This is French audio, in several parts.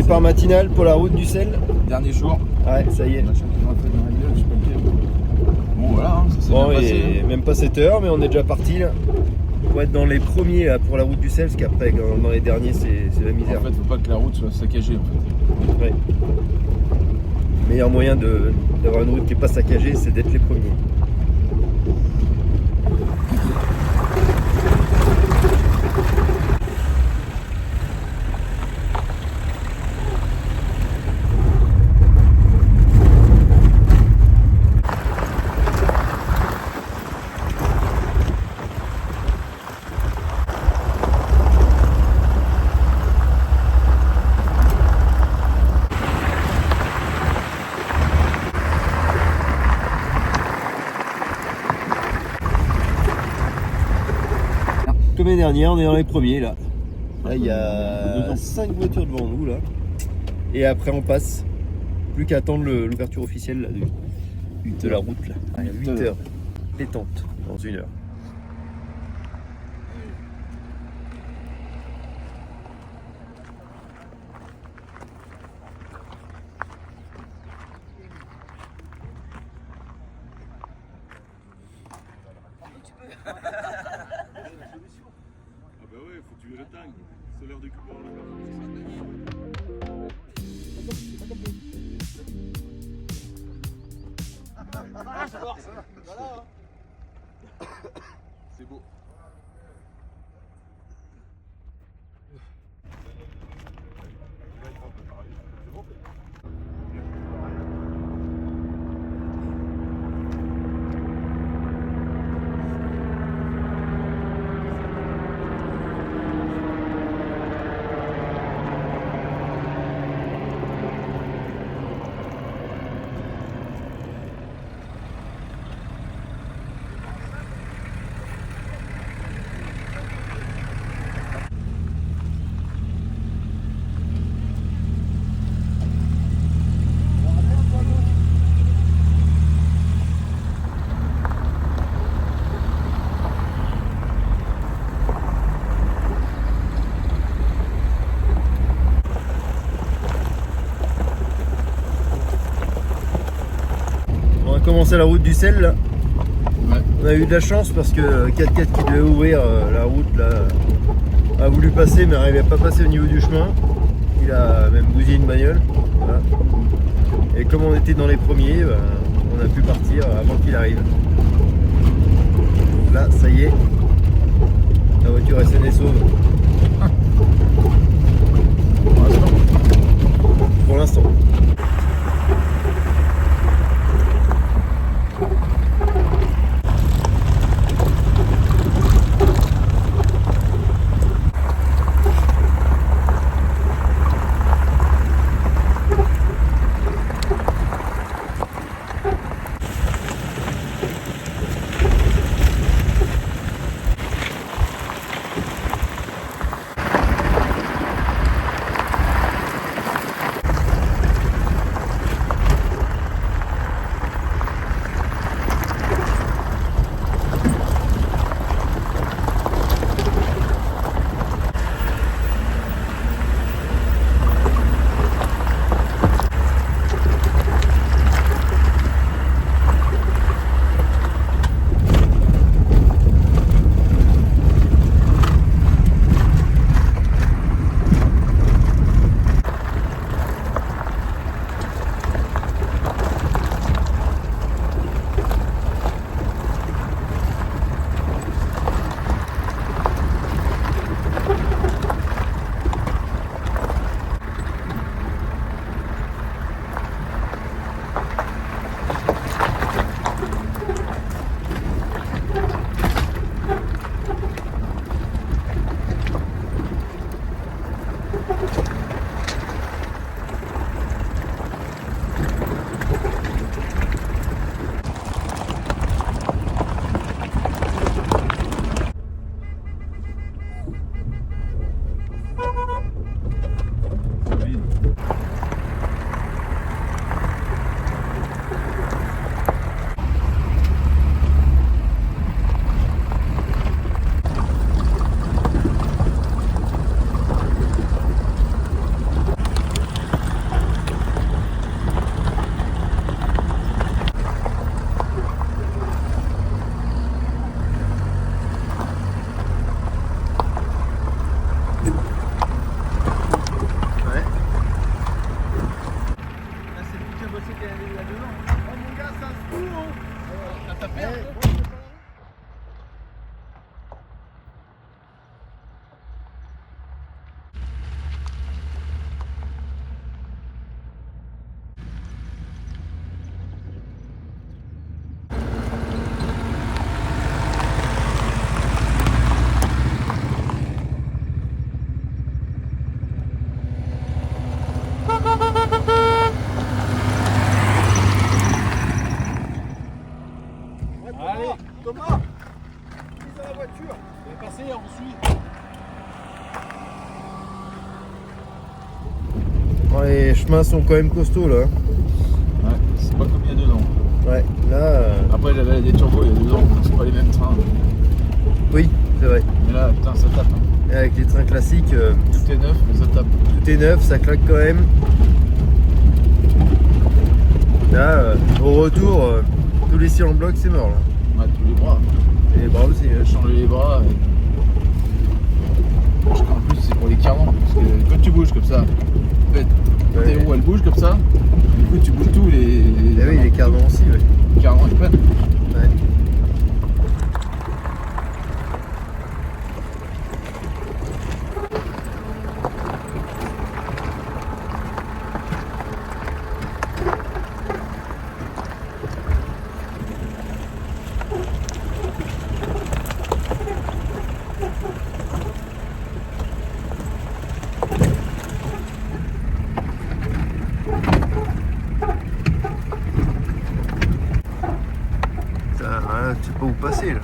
départ matinal pour la route du sel. Dernier jour. Ouais, ça y est. On a chacun un peu de la gueule, je sais pas le dire. Bon voilà, hein, ça s'est Bon, bien il passé. est même pas 7 heures, mais on est déjà parti là. Pour être dans les premiers là, pour la route du sel, parce qu'après, dans les derniers, c'est la misère. En fait, faut pas que la route soit saccagée en fait. Ouais. Le meilleur moyen d'avoir une route qui n'est pas saccagée, c'est d'être les premiers. Comme l'année dernière, on est dans les premiers là. Là, il y a 5 voitures devant nous là. Et après, on passe. Plus qu'à attendre l'ouverture officielle là, de la route là. À 8 heures. Détente dans 1 heure. Ah bah ouais, faut tuer le tank. C'est l'heure du coupon. C'est beau. On a commencé la route du sel là. Ouais. On a eu de la chance parce que 4x4 qui devait ouvrir la route là a voulu passer mais n'arrivait pas à passer au niveau du chemin. Il a même bousillé une bagnole. Voilà. Et comme on était dans les premiers, on a pu partir avant qu'il arrive. Là, ça y est, la voiture est saine et sauve. Pour l'instant. bossé qu'il y a dedans. Oh mon gars, ça se fout, hein. T'as tapé un peu. Allez, Thomas, mise à la voiture. C'est passé, on suit. Oh, les chemins sont quand même costauds là. Ouais, c'est pas comme il y a dedans. Ouais, là, Après, j'avais des turbos il y a dedans, c'est pas les mêmes trains. oui, c'est vrai. Mais là, putain, ça tape. Hein. Et avec les trains classiques, Tout est neuf, mais ça tape. tout est neuf, ça claque quand même. Là, au retour, tous les cils en bloc, c'est mort là. Ouais, tous les bras. Et les bras aussi. J'ai changé les bras. En plus, c'est pour les carnants. Parce que quand tu bouges comme ça, en fait, tes roues elles bougent comme ça. Du coup, tu bouges tout. Ah oui, les cardans aussi, ouais. Les carnants ils prennent. Ouais. Ça, hein, tu sais pas où passer là.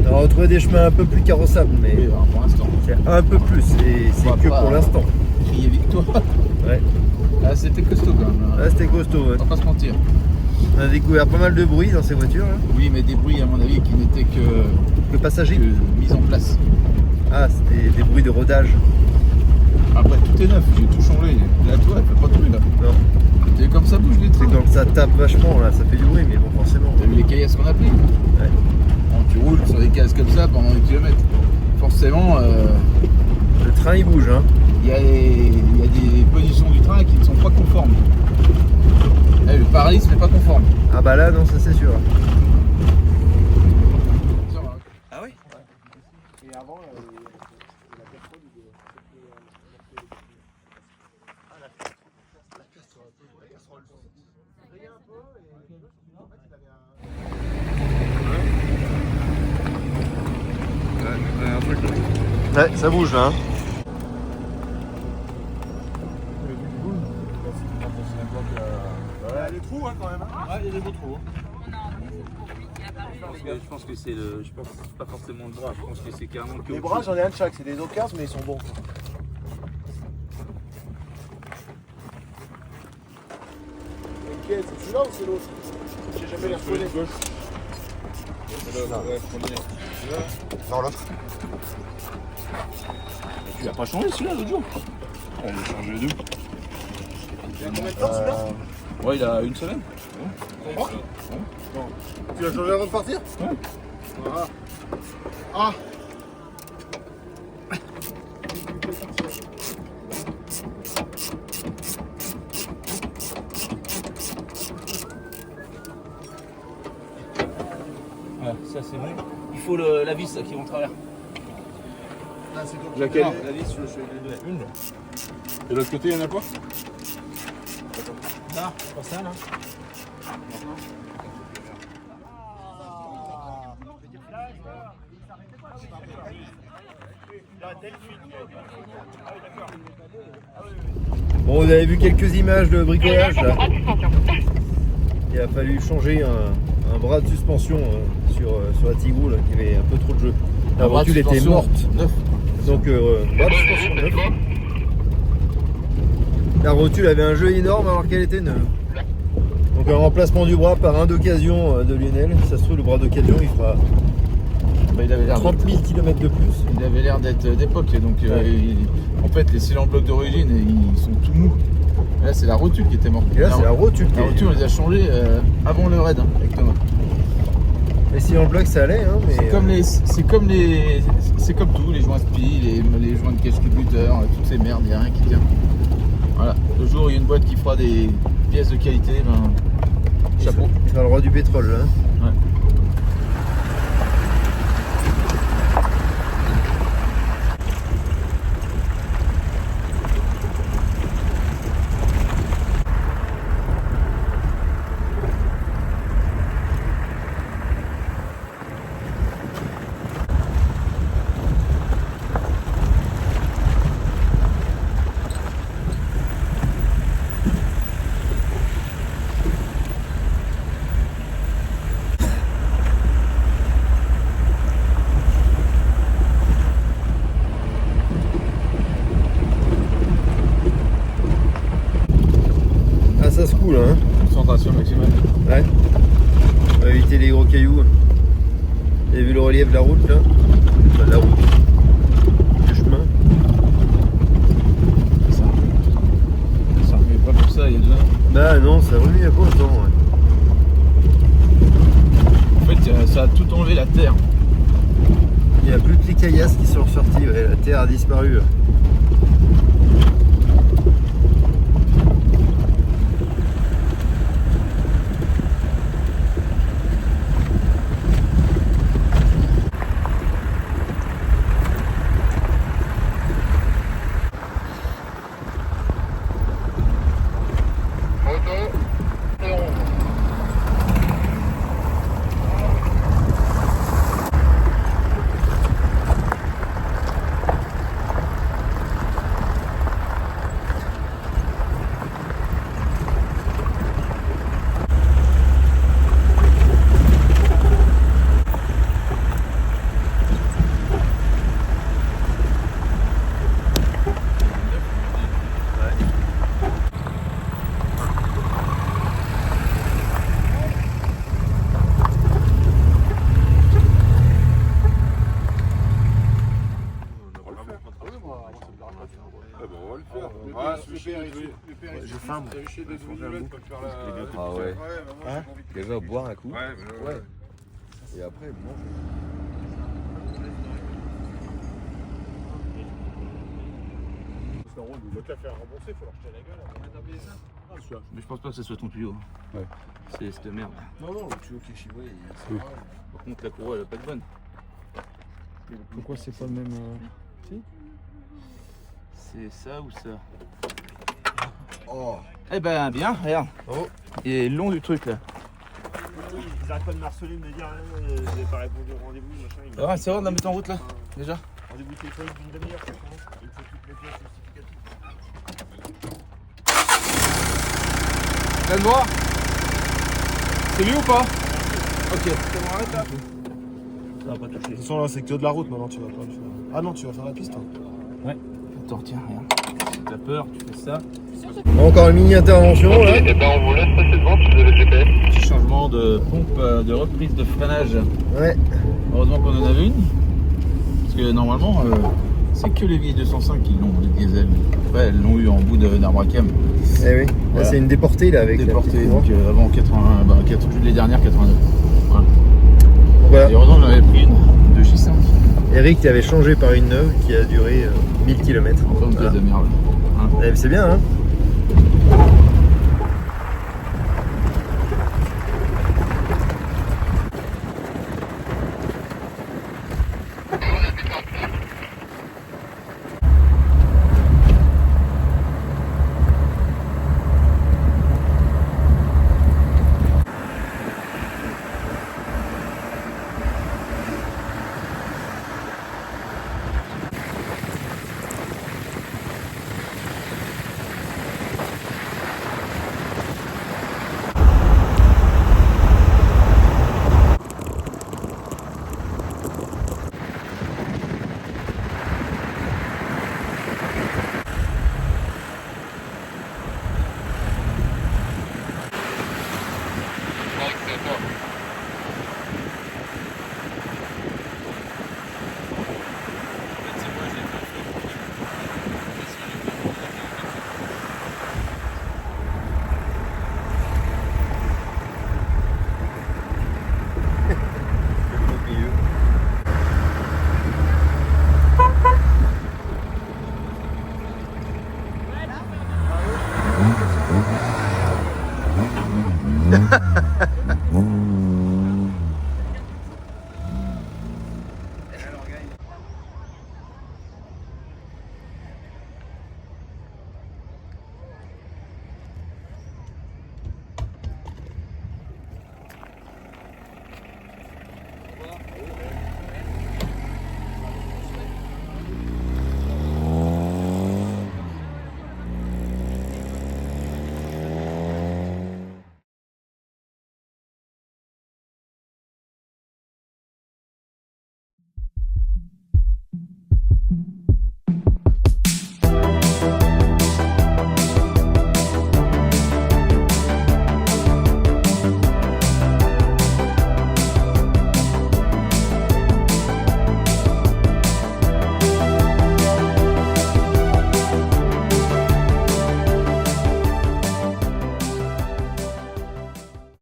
On a retrouvé des chemins un peu plus carrossables, mais Oui, alors, pour l'instant. c'est un peu plus, et c'est va que pas pour l'instant. Crier victoire. Ouais. Ah, c'était costaud quand même. Là, c'était costaud. Ouais. On va pas se mentir. On a découvert pas mal de bruit dans ces voitures là. Oui, mais des bruits à mon avis qui n'étaient Le passager. que mise en place. Ah, c'était des bruits de rodage. Après, tout est neuf, j'ai tout changé. La toile, elle fait pas de bruit là. Non. T'as vu comme ça bouge les C'est trains? quand ça tape vachement là, ça fait du bruit, mais bon, forcément. T'as vu les caillasses qu'on a pris? Ouais. Quand tu roules sur des cases comme ça pendant des kilomètres, forcément, Le train il bouge, hein. il y a des positions du train qui ne sont pas conformes. Eh, le paralysme n'est pas conforme. Ah bah là, non, ça c'est sûr. Ah oui? Et avant, ouais, ça bouge là. Hein. Elle est trous hein, quand même. Ouais, il y a des beaux trous. Je pense que c'est le. Je pense que c'est pas forcément le bras, je pense que c'est carrément le Les bras, j'en ai un de chaque, c'est des Dockers, mais ils sont bons. Lequel? C'est celui-là ou c'est l'autre? J'ai jamais les reconnu. Non, l'autre. Tu l'as pas changé celui-là l'autre jour? Elle a changé deux. Il y a combien de temps celui-là? Ouais, il a une semaine. Tu l'as changé avant de partir? Ouais. Voilà. Ah! Ouais, ça c'est bon. Il faut la vis là, qui va en travers. Là, c'est bon. Laquelle? La vis, je fais les deux. Une. Et de l'autre côté, il y en a pas? Là, c'est pas ça là. Bon, vous avez vu quelques images de bricolage là. Il a fallu changer un bras de suspension sur la Tigou là, qui avait un peu trop de jeu. La rotule était morte. Neuf. Donc bras de suspension neuf. La rotule avait un jeu énorme alors qu'elle était neuve. Donc un remplacement du bras par un d'occasion de Lionel. Ça se trouve le bras d'occasion il fera Bah, il avait l'air 30 000 km de plus. Il avait l'air d'être d'époque, donc en fait les cylindres blocs d'origine ils sont tout mous. Et là c'est la rotule qui était morte. Et là c'est la rotule. La rotule on les a changés avant le raid avec Thomas. Mais si en bloc ça allait hein, mais C'est comme tout, les joints spi, les joints de cache-cubuteur, toutes ces merdes, il n'y a rien qui tient. Voilà, le jour où il y a une boîte qui fera des pièces de qualité, ben chapeau. Il sera le roi du pétrole là. Ouais. Ça se coule hein. Concentration maximale. Ouais. On va éviter les gros cailloux. Vous avez vu le relief de la route là? Enfin, de la route. Du chemin. Ça remuait pas pour ça il y a 2 ans. Bah non, ça remue il y a pas longtemps. Ouais. En fait ça a tout enlevé la terre. Il n'y a plus que les caillasses qui sont ressorties. Ouais. La terre a disparu. J'ai faim. Ah ouais. Hein? Il va boire un coup. Ouais. Et après, bon. Il va te la faire rembourser, faut leur jeter la gueule. Mais je pense pas que ce soit ton tuyau. Ouais. C'est cette merde. Non, le tuyau qui est chivré, c'est grave. Par contre, la courroie elle a pas de bonne. Pourquoi c'est pas le même C'est ça ou ça? Oh. Eh ben, bien, regarde. Oh. Il est long du truc là. Ils arrêtent pas de me harceler, de me dire vous n'avez pas répondu au rendez-vous, machin. Ah, c'est vrai, on a mis en route là, déjà. Rendez-vous téléphonique d'une demi-heure, c'est comment? Il faut toutes les pièces justificatives. Viens de voir. C'est lui ou pas? Ok. Ça va pas toucher. De toute façon, là, c'est que de la route maintenant, tu vas pas le faire. Ah non, tu vas faire la piste, toi. Attends, tiens, regarde. Si t'as peur, tu fais ça. Encore une mini intervention là. Et ben on vous laisse passer devant si vous avez le GPS. Petit changement de pompe de reprise de freinage. Ouais. Heureusement qu'on en avait une. Parce que normalement, c'est que les vieilles 205 qui l'ont, les diesel. Après, elles l'ont eu en bout d'arbre à cam. Eh oui. Là Voilà. c'est une déportée là avec. Déportée, donc avant 80, les dernières 89. Voilà. Voilà. Et heureusement, j'en avais pris une de chez 5. Eric qui avait changé par une neuve qui a duré 1000 km. Encore une pièce de merde. Hein. C'est bien hein.